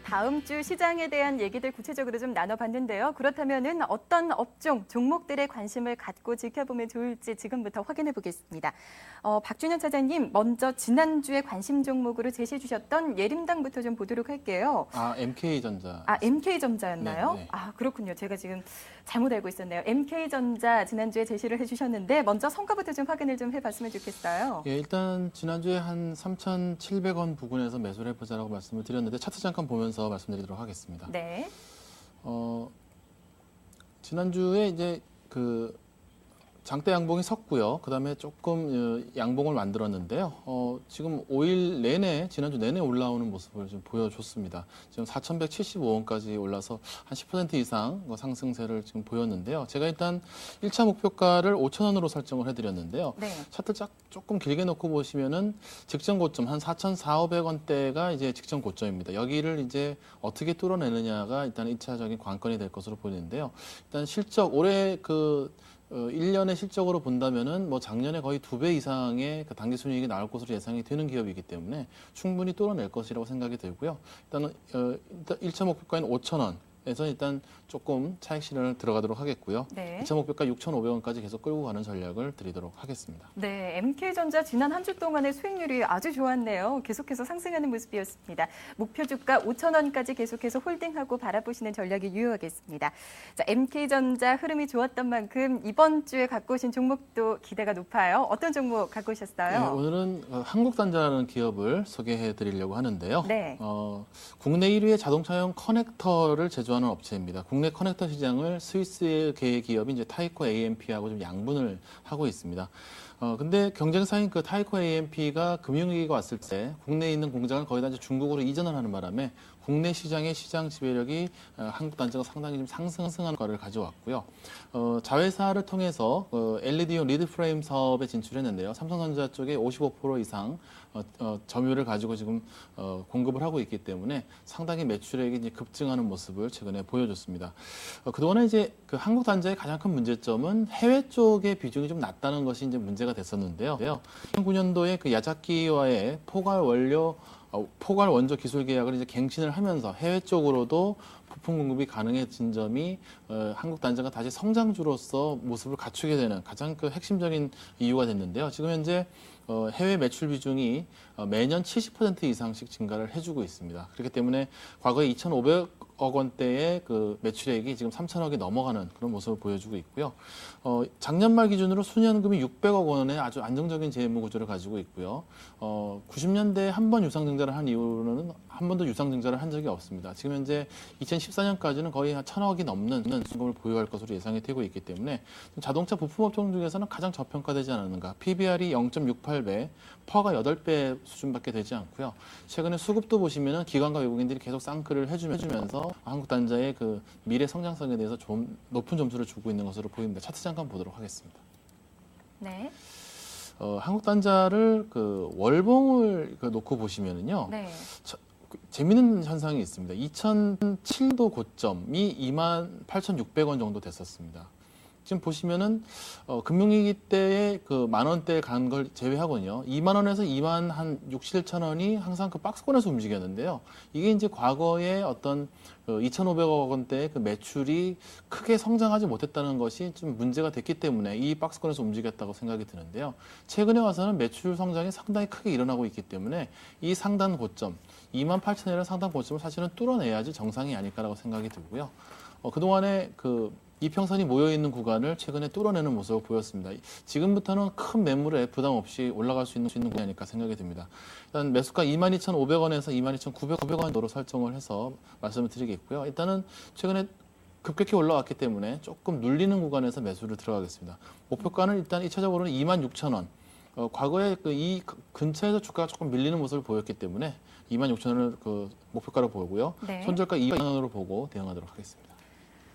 다음 주 시장에 대한 얘기들 구체적으로 좀 나눠봤는데요. 그렇다면은 어떤 업종, 종목들의 관심을 갖고 지켜보면 좋을지 지금부터 확인해 보겠습니다. 박준현 차장님, 먼저 지난주에 관심 종목으로 제시해 주셨던 예림당부터 좀 보도록 할게요. MK전자. MK전자였나요? 네. 그렇군요. 제가 지금 잘못 알고 있었네요. MK전자 지난주에 제시를 해주셨는데 먼저 성과부터 좀 확인을 좀 해봤으면 좋겠어요. 예, 일단 지난주에 한 3,700원 부근에서 매수를 해보자라고 말씀을 드렸는데 차트 잠깐 보면서 말씀드리도록 하겠습니다. 네. 지난주에 이제 장대 양봉이 섰고요. 그다음에 조금 양봉을 만들었는데요. 지금 5일 내내, 지난주 내내 올라오는 모습을 좀 보여줬습니다. 지금 4,175원까지 올라서 한 10% 이상 상승세를 지금 보였는데요. 제가 일단 1차 목표가를 5,000원으로 설정을 해드렸는데요. 네. 차트 조금 길게 놓고 보시면은 직전 고점 한 4,400~500원대가 이제 직전 고점입니다. 여기를 이제 어떻게 뚫어내느냐가 일단 1차적인 관건이 될 것으로 보이는데요. 일단 실적 올해 1년의 실적으로 본다면은 작년에 거의 2배 이상의 당기 순이익이 나올 것으로 예상이 되는 기업이기 때문에 충분히 뚫어낼 것이라고 생각이 들고요. 일단 1차 목표가인 5,000원에서 일단 조금 차익 실현을 들어가도록 하겠고요. 네. 2차 목표가 6,500원까지 계속 끌고 가는 전략을 드리도록 하겠습니다. 네, MK전자 지난 한 주 동안의 수익률이 아주 좋았네요. 계속해서 상승하는 모습이었습니다. 목표 주가 5,000원까지 계속해서 홀딩하고 바라보시는 전략이 유효하겠습니다. 자, MK전자 흐름이 좋았던 만큼 이번 주에 갖고 오신 종목도 기대가 높아요. 어떤 종목 갖고 오셨어요? 네, 오늘은 한국단자라는 기업을 소개해 드리려고 하는데요. 네. 국내 1위의 자동차용 커넥터를 제조하는 업체입니다. 국내 커넥터 시장을 스위스계 기업인 이제 타이코 AMP하고 좀 양분을 하고 있습니다. 근데 경쟁사인 타이코 AMP가 금융위기가 왔을 때 국내에 있는 공장을 거의 다 이제 중국으로 이전을 하는 바람에 국내 시장의 시장 지배력이 한국단자가 상당히 좀 상승하는 과를 가져왔고요. 자회사를 통해서 LED용 리드 프레임 사업에 진출했는데요. 삼성전자 쪽에 55% 이상 점유율을 가지고 지금 공급을 하고 있기 때문에 상당히 매출액이 이제 급증하는 모습을 최근에 보여줬습니다. 그동안에 이제 한국단자의 가장 큰 문제점은 해외 쪽의 비중이 좀 낮다는 것이 이제 문제가 됐었는데요. 2009년도에 야자키와의 포괄 원조 기술 계약을 이제 갱신을 하면서 해외 쪽으로도 부품 공급이 가능해진 점이 한국단자가 다시 성장주로서 모습을 갖추게 되는 가장 핵심적인 이유가 됐는데요. 지금 현재 해외 매출 비중이 매년 70% 이상씩 증가를 해주고 있습니다. 그렇기 때문에 과거에 2,500억 원대의 매출액이 지금 3,000억이 넘어가는 그런 모습을 보여주고 있고요. 작년 말 기준으로 순이현금이 600억 원의 아주 안정적인 재무 구조를 가지고 있고요. 90년대에 한 번 유상증자를 한 이후로는 한 번도 유상증자를 한 적이 없습니다. 지금 현재 2014년까지는 거의 한 1,000억이 넘는 수익을 보유할 것으로 예상이 되고 있기 때문에 자동차 부품업종 중에서는 가장 저평가되지 않았는가. PBR이 0.68배, 퍼가 8배 수준밖에 되지 않고요. 최근에 수급도 보시면은 기관과 외국인들이 계속 쌍끌을 해주면서 한국단자의 미래 성장성에 대해서 좀 높은 점수를 주고 있는 것으로 보입니다. 차트 잠깐 보도록 하겠습니다. 네. 한국단자를 월봉을 놓고 보시면은요. 네. 재미있는 현상이 있습니다. 2007도 고점이 28,600원 정도 됐었습니다. 지금 보시면은 금융위기 때의 10,000원대 간 걸 제외하고는요. 20,000원에서 26,700원이 항상 박스권에서 움직였는데요. 이게 이제 과거에 어떤 2,500억 원대의 매출이 크게 성장하지 못했다는 것이 좀 문제가 됐기 때문에 이 박스권에서 움직였다고 생각이 드는데요. 최근에 와서는 매출 성장이 상당히 크게 일어나고 있기 때문에 이 상단 고점 28,000원이라는 상단 고점을 사실은 뚫어내야지 정상이 아닐까라고 생각이 들고요. 그동안에 이평선이 모여있는 구간을 최근에 뚫어내는 모습을 보였습니다. 지금부터는 큰 매물에 부담 없이 올라갈 수 있는 구간이 아닐까 생각이 듭니다. 일단 매수가 22,500원에서 22,900원 정도로 설정을 해서 말씀을 드리겠고요. 일단은 최근에 급격히 올라왔기 때문에 조금 눌리는 구간에서 매수를 들어가겠습니다. 목표가는 일단 2차적으로는 26,000원. 과거에 이 근처에서 주가가 조금 밀리는 모습을 보였기 때문에 26,000원을 목표가로 보고요. 네. 손절가 200원으로 보고 대응하도록 하겠습니다.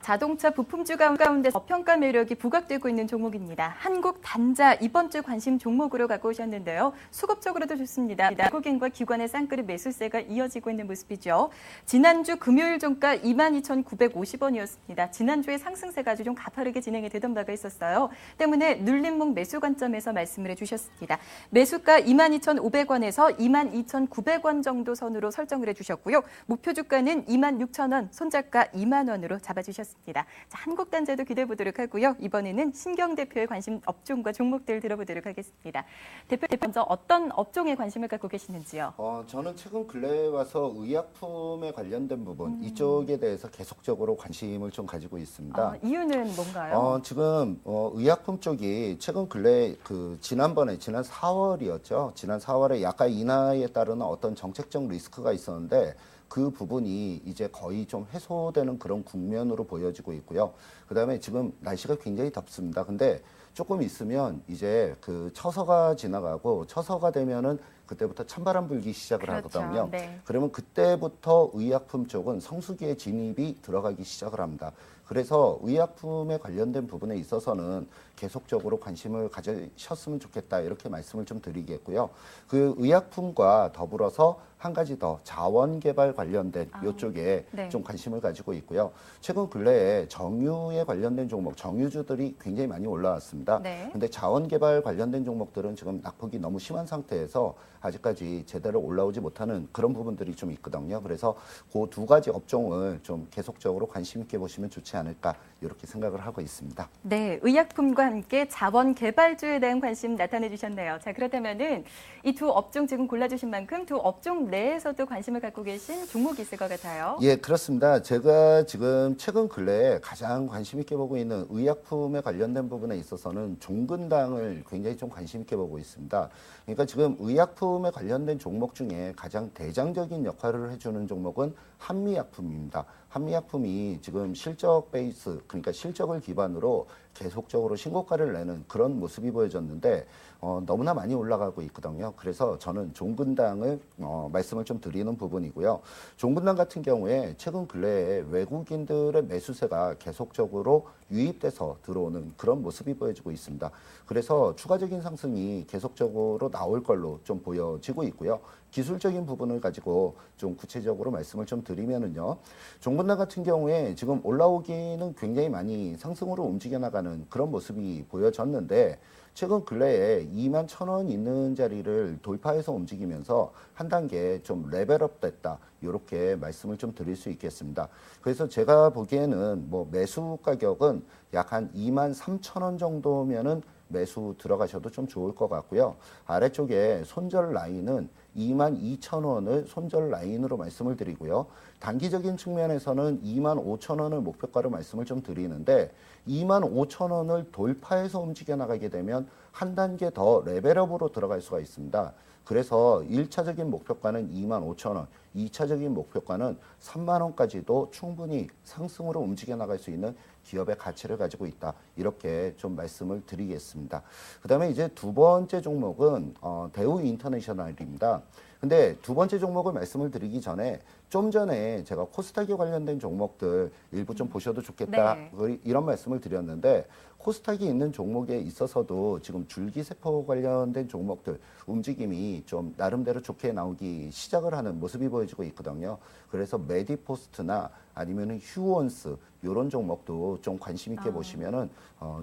자동차 부품주 가운데 저평가 매력이 부각되고 있는 종목입니다. 한국단자 이번 주 관심 종목으로 갖고 오셨는데요. 수급적으로도 좋습니다. 외국인과 기관의 쌍끌이 매수세가 이어지고 있는 모습이죠. 지난주 금요일 종가 22,950원이었습니다. 지난주에 상승세가 아주 좀 가파르게 진행이 되던 바가 있었어요. 때문에 눌림목 매수 관점에서 말씀을 해주셨습니다. 매수가 22,500원에서 22,900원 정도 선으로 설정을 해주셨고요. 목표 주가는 26,000원, 손절가 2만 원으로 잡아주셨습니다. 자, 한국단자도 기대해 보도록 하고요. 이번에는 신경 대표의 관심 업종과 종목들 들어보도록 하겠습니다. 대표 먼저 어떤 업종에 관심을 갖고 계시는지요? 저는 최근 근래에 와서 의약품에 관련된 부분 이쪽에 대해서 계속적으로 관심을 좀 가지고 있습니다. 이유는 뭔가요? 지금 의약품 쪽이 최근 근래 지난 4월이었죠. 지난 4월에 약간 인하에 따르는 어떤 정책적 리스크가 있었는데 그 부분이 이제 거의 좀 해소되는 그런 국면으로 보여지고 있고요. 그다음에 지금 날씨가 굉장히 덥습니다. 근데 조금 있으면 이제 처서가 지나가고 처서가 되면은 그때부터 찬바람 불기 시작을 그렇죠. 하거든요. 네. 그러면 그때부터 의약품 쪽은 성수기에 진입이 들어가기 시작을 합니다. 그래서 의약품에 관련된 부분에 있어서는 계속적으로 관심을 가지셨으면 좋겠다 이렇게 말씀을 좀 드리겠고요. 그 의약품과 더불어서 한 가지 더 자원 개발 관련된 이쪽에 네. 좀 관심을 가지고 있고요. 최근 근래에 정유에 관련된 종목, 정유주들이 굉장히 많이 올라왔습니다. 네. 근데 자원 개발 관련된 종목들은 지금 낙폭이 너무 심한 상태에서 아직까지 제대로 올라오지 못하는 그런 부분들이 좀 있거든요. 그래서 그 두 가지 업종을 좀 계속적으로 관심 있게 보시면 좋지 않을까 이렇게 생각을 하고 있습니다. 네, 의약품과 함께 자원 개발주에 대한 관심 나타내 주셨네요. 자, 그렇다면은 이 두 업종 지금 골라주신 만큼 두 업종 내에서도 관심을 갖고 계신 종목이 있을 것 같아요. 예, 그렇습니다. 제가 지금 최근 근래에 가장 관심 있게 보고 있는 의약품에 관련된 부분에 있어서는 종근당을 굉장히 좀 관심 있게 보고 있습니다. 그러니까 지금 의약품에 관련된 종목 중에 가장 대장적인 역할을 해주는 종목은 한미약품입니다. 한미약품이 지금 실적 베이스, 그러니까 실적을 기반으로 계속적으로 신고가를 내는 그런 모습이 보여졌는데 너무나 많이 올라가고 있거든요. 그래서 저는 종근당을 말씀을 좀 드리는 부분이고요. 종근당 같은 경우에 최근 근래에 외국인들의 매수세가 계속적으로 유입돼서 들어오는 그런 모습이 보여지고 있습니다. 그래서 추가적인 상승이 계속적으로 나올 걸로 좀 보여지고 있고요. 기술적인 부분을 가지고 좀 구체적으로 말씀을 좀 드리면은요. 종근당 같은 경우에 지금 올라오기는 굉장히 많이 상승으로 움직여 나가는 그런 모습이 보여졌는데 최근 근래에 21,000원 있는 자리를 돌파해서 움직이면서 한 단계 좀 레벨업 됐다. 이렇게 말씀을 좀 드릴 수 있겠습니다. 그래서 제가 보기에는 뭐 매수 가격은 약 한 23,000원 정도면은 매수 들어가셔도 좀 좋을 것 같고요. 아래쪽에 손절 라인은 22,000원을 손절 라인으로 말씀을 드리고요. 단기적인 측면에서는 25,000원을 목표가로 말씀을 좀 드리는데 25,000원을 돌파해서 움직여 나가게 되면 한 단계 더 레벨업으로 들어갈 수가 있습니다. 그래서 1차적인 목표가는 25,000원, 2차적인 목표가는 3만 원까지도 충분히 상승으로 움직여 나갈 수 있는 기업의 가치를 가지고 있다. 이렇게 좀 말씀을 드리겠습니다. 그다음에 이제 두 번째 종목은 대우 인터내셔널입니다. 근데 두 번째 종목을 말씀을 드리기 전에 좀 전에 제가 코스닥에 관련된 종목들 일부 좀 보셔도 좋겠다. 네. 이런 말씀을 드렸는데 코스닥이 있는 종목에 있어서도 지금 줄기세포 관련된 종목들 움직임이 좀 나름대로 좋게 나오기 시작을 하는 모습이 보여지고 있거든요. 그래서 메디포스트나 아니면은 휴원스 이런 종목도 좀 관심 있게 보시면은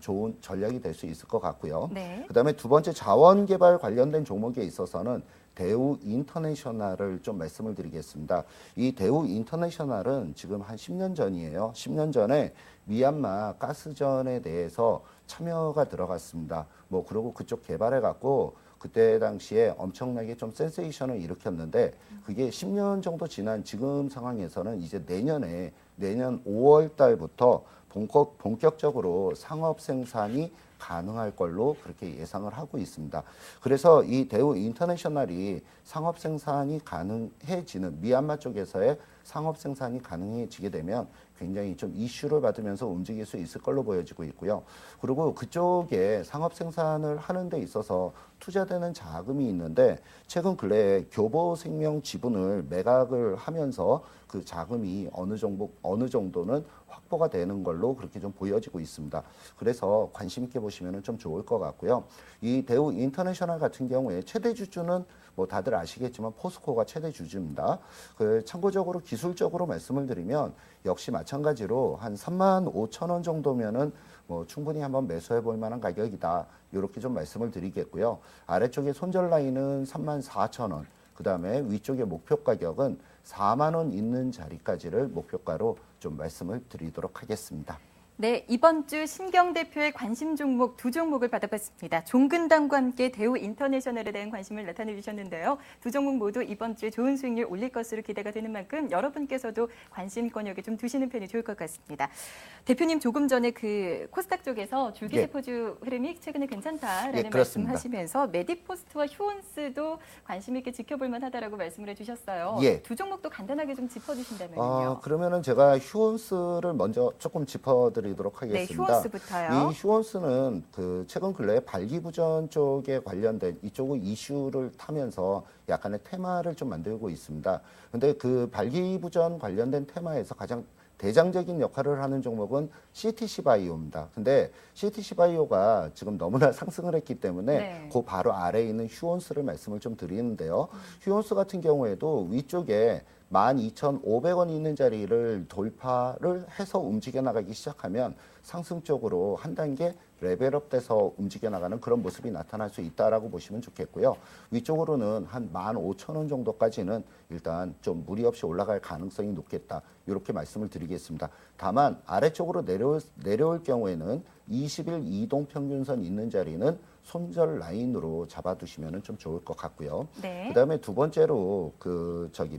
좋은 전략이 될 수 있을 것 같고요. 네. 그다음에 두 번째 자원 개발 관련된 종목에 있어서는 대우 인터내셔널을 좀 말씀을 드리겠습니다. 이 대우 인터내셔널은 지금 한 10년 전이에요. 10년 전에 미얀마 가스전에 대해서 참여가 들어갔습니다. 뭐 그리고 그쪽 개발해 갖고 그때 당시에 엄청나게 좀 센세이션을 일으켰는데 그게 10년 정도 지난 지금 상황에서는 이제 내년 5월 달부터 본격적으로 상업 생산이 가능할 걸로 그렇게 예상을 하고 있습니다. 그래서 이 대우 인터내셔널이 상업 생산이 가능해지는 미얀마 쪽에서의 상업 생산이 가능해지게 되면 굉장히 좀 이슈를 받으면서 움직일 수 있을 걸로 보여지고 있고요. 그리고 그쪽에 상업 생산을 하는 데 있어서 투자되는 자금이 있는데 최근 근래에 교보생명 지분을 매각을 하면서 그 자금이 어느 정도는 확보가 되는 걸로 그렇게 좀 보여지고 있습니다. 그래서 관심 있게 보시면 좀 좋을 것 같고요. 이 대우 인터내셔널 같은 경우에 최대 주주는 뭐 다들 아시겠지만 포스코가 최대 주주입니다. 참고적으로 기술적으로 말씀을 드리면 역시 마찬가지로 한 35,000원 정도면은 뭐 충분히 한번 매수해 볼 만한 가격이다. 이렇게 좀 말씀을 드리겠고요. 아래쪽에 손절 라인은 34,000원. 그다음에 위쪽에 목표 가격은 4만 원 있는 자리까지를 목표가로 좀 말씀을 드리도록 하겠습니다. 네, 이번 주 신경 대표의 관심 종목 두 종목을 받아봤습니다. 종근당과 함께 대우 인터내셔널에 대한 관심을 나타내 주셨는데요. 두 종목 모두 이번 주에 좋은 수익률 올릴 것으로 기대가 되는 만큼 여러분께서도 관심권역에 좀 두시는 편이 좋을 것 같습니다. 대표님 조금 전에 그 코스닥 쪽에서 줄기세포주 흐름이 최근에 괜찮다라는 말씀하시면서 메디포스트와 휴원스도 관심 있게 지켜볼 만하다라고 말씀을 해주셨어요. 두 종목도 간단하게 좀 짚어주신다면요. 그러면은 제가 휴원스를 먼저 조금 짚어드리도록 하겠습니다. 네, 휴원스부터요. 이 휴원스는 그 최근 근래에 발기부전 쪽에 관련된 이쪽의 이슈를 타면서 약간의 테마를 좀 만들고 있습니다. 근데 그 발기부전 관련된 테마에서 가장 대장적인 역할을 하는 종목은 CTC 바이오입니다. 근데 CTC 바이오가 지금 너무나 상승을 했기 때문에 그 바로 아래에 있는 휴원스를 말씀을 좀 드리는데요. 휴원스 같은 경우에도 위쪽에 12,500원 있는 자리를 돌파를 해서 움직여 나가기 시작하면 상승 쪽으로 한 단계 레벨업 돼서 움직여 나가는 그런 모습이 나타날 수 있다라고 보시면 좋겠고요. 위쪽으로는 한 15,000원 정도까지는 일단 좀 무리 없이 올라갈 가능성이 높겠다. 이렇게 말씀을 드리겠습니다. 다만 아래쪽으로 내려올 경우에는 20일 이동 평균선 있는 자리는 손절 라인으로 잡아두시면 좀 좋을 것 같고요. 그다음에 두 번째로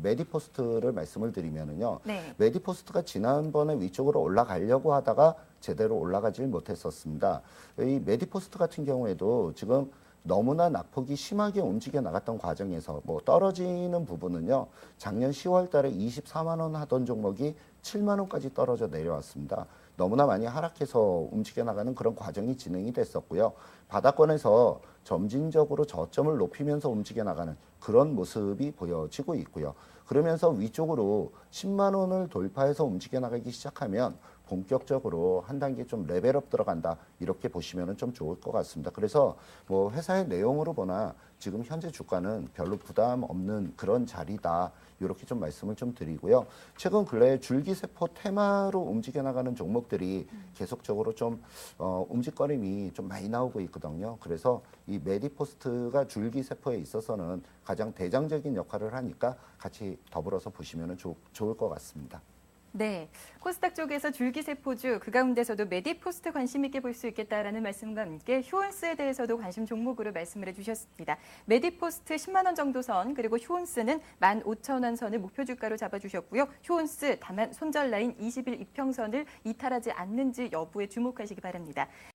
메디포스트를 말씀을 드리면은요. 메디포스트가 지난번에 위쪽으로 올라가려고 하다가 제대로 올라가질 못했었습니다. 이 메디포스트 같은 경우에도 지금 너무나 낙폭이 심하게 움직여 나갔던 과정에서 뭐 떨어지는 부분은요. 작년 10월 달에 24만 원 하던 종목이 7만 원까지 떨어져 내려왔습니다. 너무나 많이 하락해서 움직여 나가는 그런 과정이 진행이 됐었고요. 바닥권에서 점진적으로 저점을 높이면서 움직여 나가는 그런 모습이 보여지고 있고요. 그러면서 위쪽으로 10만 원을 돌파해서 움직여 나가기 시작하면 본격적으로 한 단계 좀 레벨업 들어간다 이렇게 보시면 좀 좋을 것 같습니다. 그래서 뭐 회사의 내용으로 보나 지금 현재 주가는 별로 부담 없는 그런 자리다 이렇게 좀 말씀을 좀 드리고요. 최근 근래에 줄기세포 테마로 움직여 나가는 종목들이 계속적으로 좀 움직거림이 좀 많이 나오고 있거든요. 그래서 이 메디포스트가 줄기세포에 있어서는 가장 대장적인 역할을 하니까 같이 더불어서 보시면 좋을 것 같습니다. 네, 코스닥 쪽에서 줄기세포주 그 가운데서도 메디포스트 관심 있게 볼 수 있겠다라는 말씀과 함께 휴원스에 대해서도 관심 종목으로 말씀을 해주셨습니다. 메디포스트 10만 원 정도 선 그리고 휴원스는 15,000원 선을 목표 주가로 잡아주셨고요. 휴원스 다만 손절 라인 20일 이평선을 이탈하지 않는지 여부에 주목하시기 바랍니다.